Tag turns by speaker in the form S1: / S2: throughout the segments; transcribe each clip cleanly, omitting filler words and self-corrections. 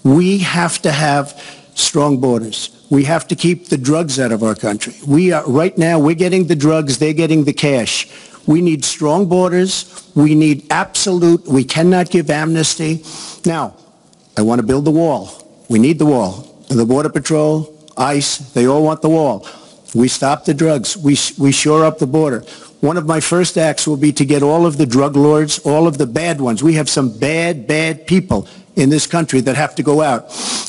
S1: We have to have strong borders. We have to keep the drugs out of our country. Right now, we're getting the drugs, they're getting the cash. We need strong borders. We need we cannot give amnesty. Now, I want to build the wall. We need the wall. The Border Patrol, ICE, they all want the wall. We stop the drugs. We shore up the border. One of my first acts will be to get all of the drug lords, all of the bad ones. We have some bad people in this country that have to go out.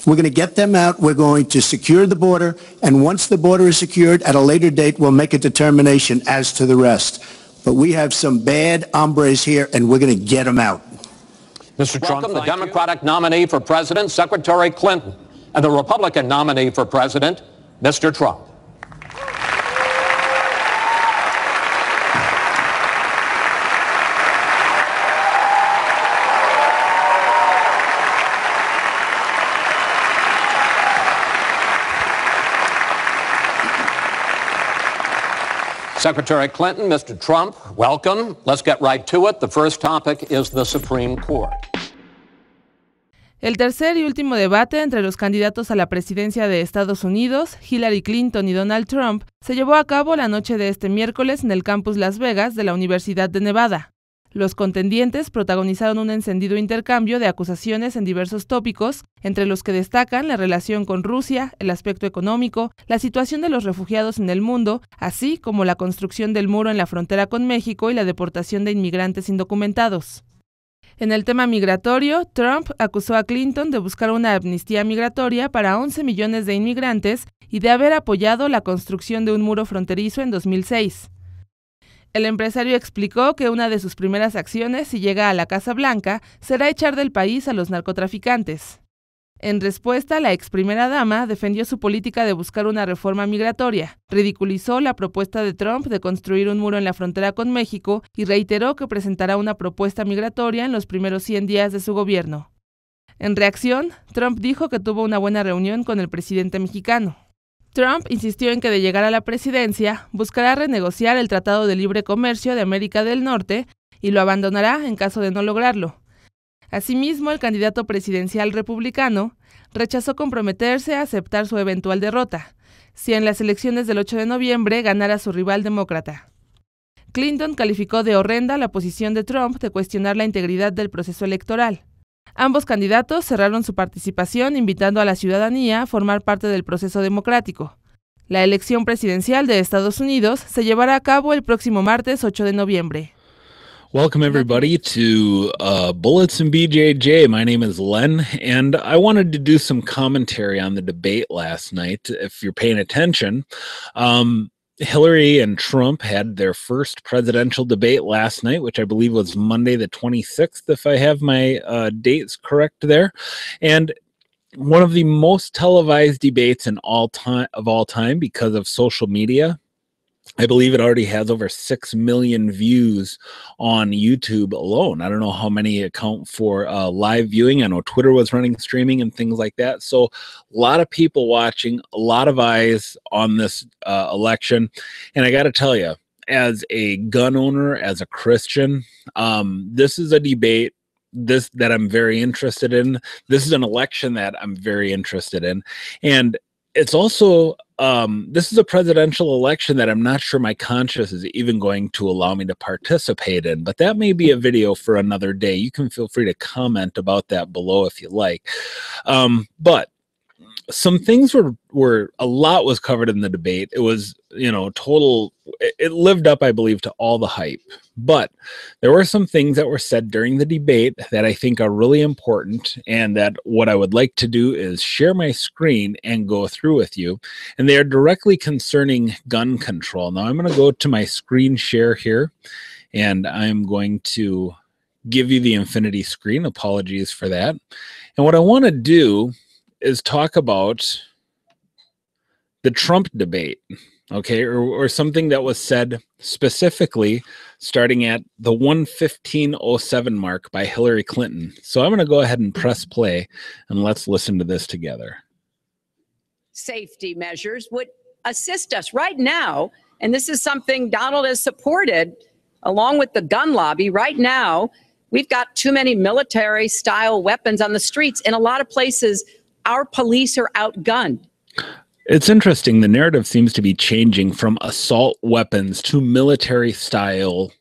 S1: We're going to get them out. We're going to secure the border. And once the border is secured, at a later date, we'll make a determination as to the rest. But we have some bad hombres here, and we're going to get them out.
S2: Mr. Trump, welcome the Democratic nominee for president, Secretary Clinton, and the Republican nominee for president, Mr. Trump. Secretary Clinton, Mr. Trump, welcome. Let's get right to it. The first topic is the Supreme Court.
S3: El tercer y último debate entre los candidatos a la presidencia de Estados Unidos, Hillary Clinton y Donald Trump, se llevó a cabo la noche de este miércoles en el campus Las Vegas de la Universidad de Nevada. Los contendientes protagonizaron un encendido intercambio de acusaciones en diversos tópicos, entre los que destacan la relación con Rusia, el aspecto económico, la situación de los refugiados en el mundo, así como la construcción del muro en la frontera con México y la deportación de inmigrantes indocumentados. En el tema migratorio, Trump acusó a Clinton de buscar una amnistía migratoria para 11 millones de inmigrantes y de haber apoyado la construcción de un muro fronterizo en 2006. El empresario explicó que una de sus primeras acciones, si llega a la Casa Blanca, será echar del país a los narcotraficantes. En respuesta, la ex primera dama defendió su política de buscar una reforma migratoria, ridiculizó la propuesta de Trump de construir un muro en la frontera con México y reiteró que presentará una propuesta migratoria en los primeros 100 días de su gobierno. En reacción, Trump dijo que tuvo una buena reunión con el presidente mexicano. Trump insistió en que de llegar a la presidencia, buscará renegociar el Tratado de Libre Comercio de América del Norte y lo abandonará en caso de no lograrlo. Asimismo, el candidato presidencial republicano rechazó comprometerse a aceptar su eventual derrota, si en las elecciones del 8 de noviembre ganara su rival demócrata. Clinton calificó de horrenda la posición de Trump de cuestionar la integridad del proceso electoral. Ambos candidatos cerraron su participación invitando a la ciudadanía a formar parte del proceso democrático. La elección presidencial de Estados Unidos se llevará a cabo el próximo martes 8 de noviembre.
S4: Welcome everybody to Bullets and BJJ. My name is Len, and I wanted to do some commentary on the debate last night. If you're paying attention, Hillary and Trump had their first presidential debate last night, which I believe was Monday the 26th, if I have my dates correct there. And one of the most televised debates of all time because of social media. I believe it already has over 6 million views on YouTube alone. I don't know how many account for live viewing. I know Twitter was running streaming and things like that. So a lot of people watching, a lot of eyes on this election. And I got to tell you, as a gun owner, as a Christian, this is a debate that I'm very interested in. This is an election that I'm very interested in. And it's also, this is a presidential election that I'm not sure my conscience is even going to allow me to participate in, but that may be a video for another day. You can feel free to comment about that below if you like. But some things a lot was covered in the debate. It was, it lived up, I believe, to all the hype. But there were some things that were said during the debate that I think are really important, and that what I would like to do is share my screen and go through with you. And they are directly concerning gun control. Now I'm going to go to my screen share here, and I'm going to give you the infinity screen. Apologies for that. And what I want to do is talk about the Trump debate, okay, or something that was said specifically starting at the 1:15:07 mark by Hillary Clinton. So I'm going to go ahead and press play, and let's listen to this together.
S5: Safety measures would assist us right now, and this is something Donald has supported along with the gun lobby right now. We've got too many military-style weapons on the streets. In a lot of places, our police are outgunned.
S4: It's interesting. The narrative seems to be changing from assault weapons to military-style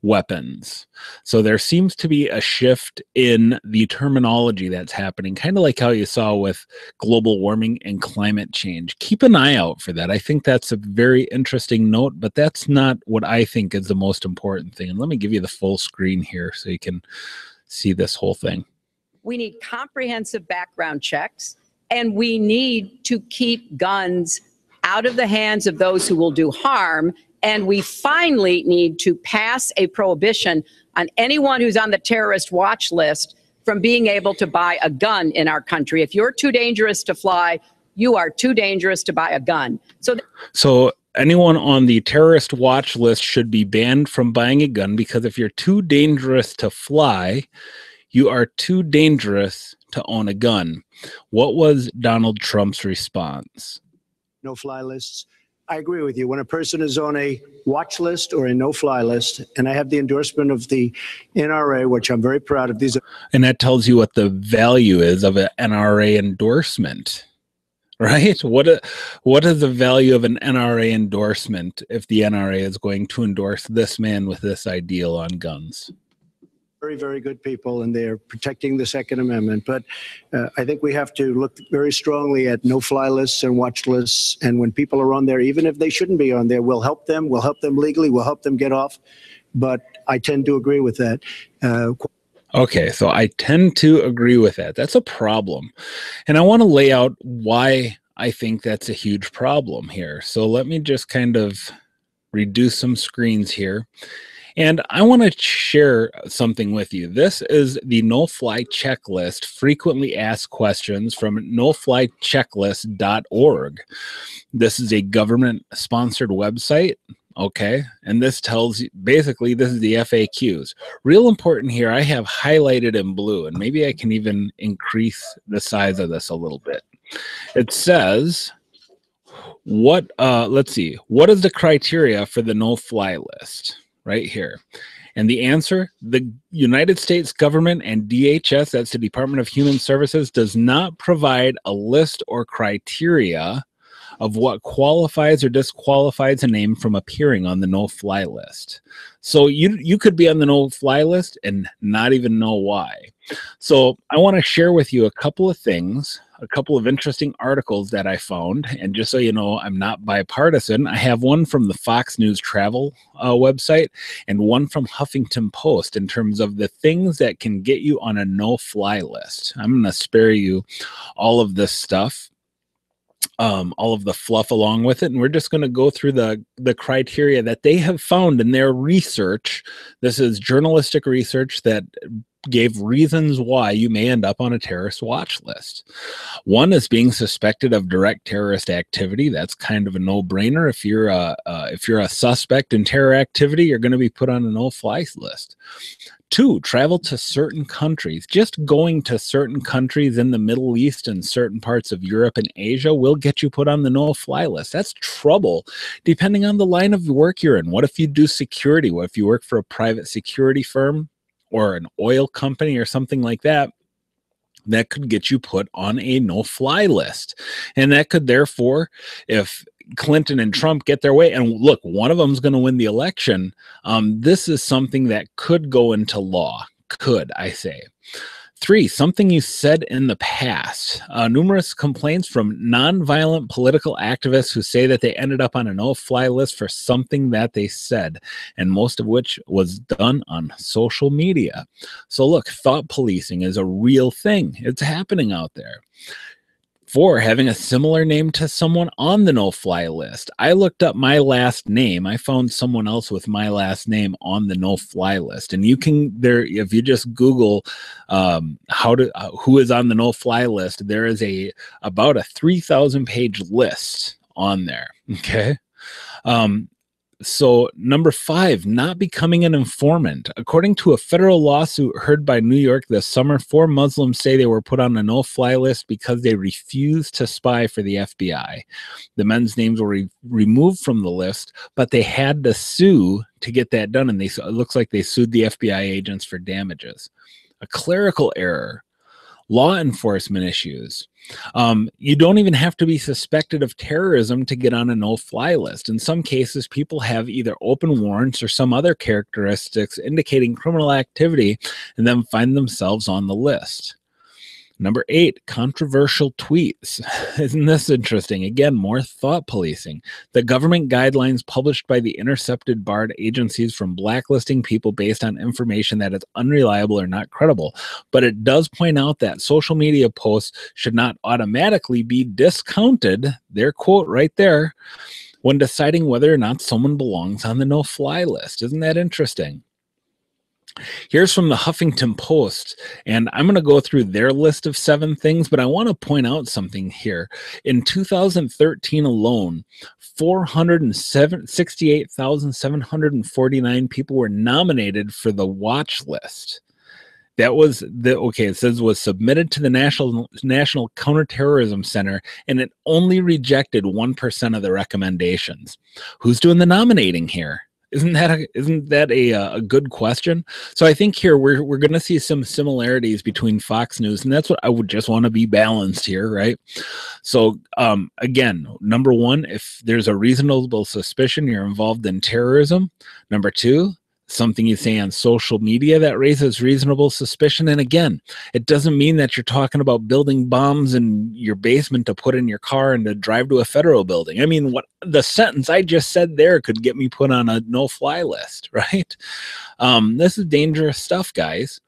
S4: weapons. So there seems to be a shift in the terminology that's happening, kind of like how you saw with global warming and climate change. Keep an eye out for that. I think that's a very interesting note, but that's not what I think is the most important thing. And let me give you the full screen here so you can see this whole thing.
S5: We need comprehensive background checks, and we need to keep guns out of the hands of those who will do harm. And we finally need to pass a prohibition on anyone who's on the terrorist watch list from being able to buy a gun in our country. If you're too dangerous to fly, you are too dangerous to buy a gun. So
S4: anyone on the terrorist watch list should be banned from buying a gun, because if you're too dangerous to fly, you are too dangerous to own a gun. What was Donald Trump's response?
S1: No-fly lists. I agree with you. When a person is on a watch list or a no-fly list, and I have the endorsement of the NRA, which I'm very proud of.
S4: And that tells you what the value is of an NRA endorsement, right? What is the value of an NRA endorsement if the NRA is going to endorse this man with this ideal on guns?
S1: Very, very good people, and they're protecting the Second Amendment. But I think we have to look very strongly at no-fly lists and watch lists. And when people are on there, even if they shouldn't be on there, we'll help them. We'll help them legally. We'll help them get off. But I tend to agree with that.
S4: Okay, so I tend to agree with that. That's a problem. And I want to lay out why I think that's a huge problem here. So let me just kind of reduce some screens here. And I want to share something with you. This is the no-fly checklist, frequently asked questions from noflychecklist.org. This is a government-sponsored website, okay? And this tells you, basically, this is the FAQs. Real important here, I have highlighted in blue, and maybe I can even increase the size of this a little bit. It says, let's see, what is the criteria for the no-fly list? Right here. And the answer, the United States government and DHS, that's the Department of Human Services, does not provide a list or criteria of what qualifies or disqualifies a name from appearing on the no-fly list. So you could be on the no-fly list and not even know why. So I want to share with you a couple of things, a couple of interesting articles that I found. And just so you know, I'm not bipartisan. I have one from the Fox News travel website and one from Huffington Post in terms of the things that can get you on a no-fly list. I'm going to spare you all of this stuff, all of the fluff along with it, and we're just going to go through the criteria that they have found in their research. This is journalistic research that gave reasons why you may end up on a terrorist watch list. One is being suspected of direct terrorist activity. That's kind of a no-brainer. If you're a suspect in terror activity, you're going to be put on a no-fly list. 2, travel to certain countries. Just going to certain countries in the Middle East and certain parts of Europe and Asia will get you put on the no-fly list. That's trouble, depending on the line of work you're in. What if you do security? What if you work for a private security firm or an oil company or something like that? That could get you put on a no-fly list. And that could therefore, if Clinton and Trump get their way, and look, one of them is going to win the election, this is something that could go into law. Could, I say. 3, something you said in the past. Numerous complaints from nonviolent political activists who say that they ended up on a no-fly list for something that they said, and most of which was done on social media. So look, thought policing is a real thing. It's happening out there. 4, having a similar name to someone on the no-fly list. I looked up my last name. I found someone else with my last name on the no-fly list. And you can, if you just Google who is on the no-fly list, there is about a 3,000-page list on there. Okay. So number 5, not becoming an informant. According to a federal lawsuit heard by New York this summer, 4 Muslims say they were put on a no-fly list because they refused to spy for the FBI. The men's names were removed from the list, but they had to sue to get that done, and it looks like they sued the FBI agents for damages. A clerical error. Law enforcement issues. You don't even have to be suspected of terrorism to get on a no-fly list. In some cases, people have either open warrants or some other characteristics indicating criminal activity and then find themselves on the list. Number 8, controversial tweets. Isn't this interesting? Again, more thought policing. The government guidelines published by the intercepted barred agencies from blacklisting people based on information that is unreliable or not credible. But it does point out that social media posts should not automatically be discounted, their quote right there, when deciding whether or not someone belongs on the no-fly list. Isn't that interesting? Here's from the Huffington Post, and I'm going to go through their list of 7 things, but I want to point out something here. In 2013 alone, 468,749 people were nominated for the watch list. That was it says was submitted to the National Counterterrorism Center, and it only rejected 1% of the recommendations. Who's doing the nominating here? Isn't that a good question? So I think here we're going to see some similarities between Fox News, and that's what I would just want to be balanced here, right? So again, number 1, if there's a reasonable suspicion you're involved in terrorism. Number 2, something you say on social media that raises reasonable suspicion. And again, it doesn't mean that you're talking about building bombs in your basement to put in your car and to drive to a federal building. I mean, what the sentence I just said there could get me put on a no-fly list, right? This is dangerous stuff, guys.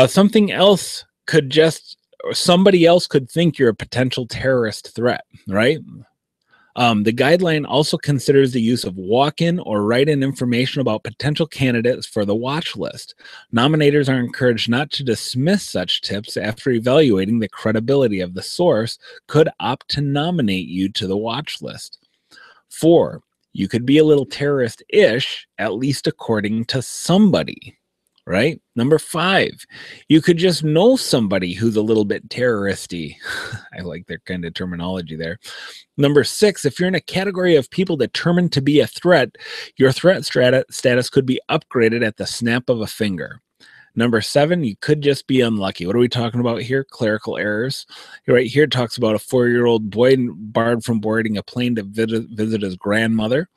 S4: Somebody else could think you're a potential terrorist threat, right? The guideline also considers the use of walk-in or write-in information about potential candidates for the watch list. Nominators are encouraged not to dismiss such tips after evaluating the credibility of the source, could opt to nominate you to the watch list. 4, you could be a little terrorist-ish, at least according to somebody. Right? Number 5, you could just know somebody who's a little bit terroristy. I like their kind of terminology there. Number 6, if you're in a category of people determined to be a threat, your threat status could be upgraded at the snap of a finger. Number 7, you could just be unlucky. What are we talking about here? Clerical errors. Right here it talks about a 4-year-old boy barred from boarding a plane to visit his grandmother.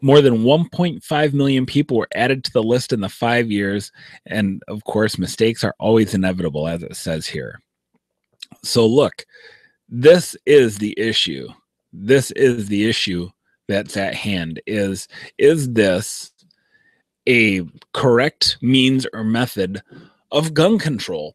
S4: More than 1.5 million people were added to the list in the 5 years. And of course, mistakes are always inevitable, as it says here. So look, this is the issue. This is the issue that's at hand. Is this a correct means or method of gun control?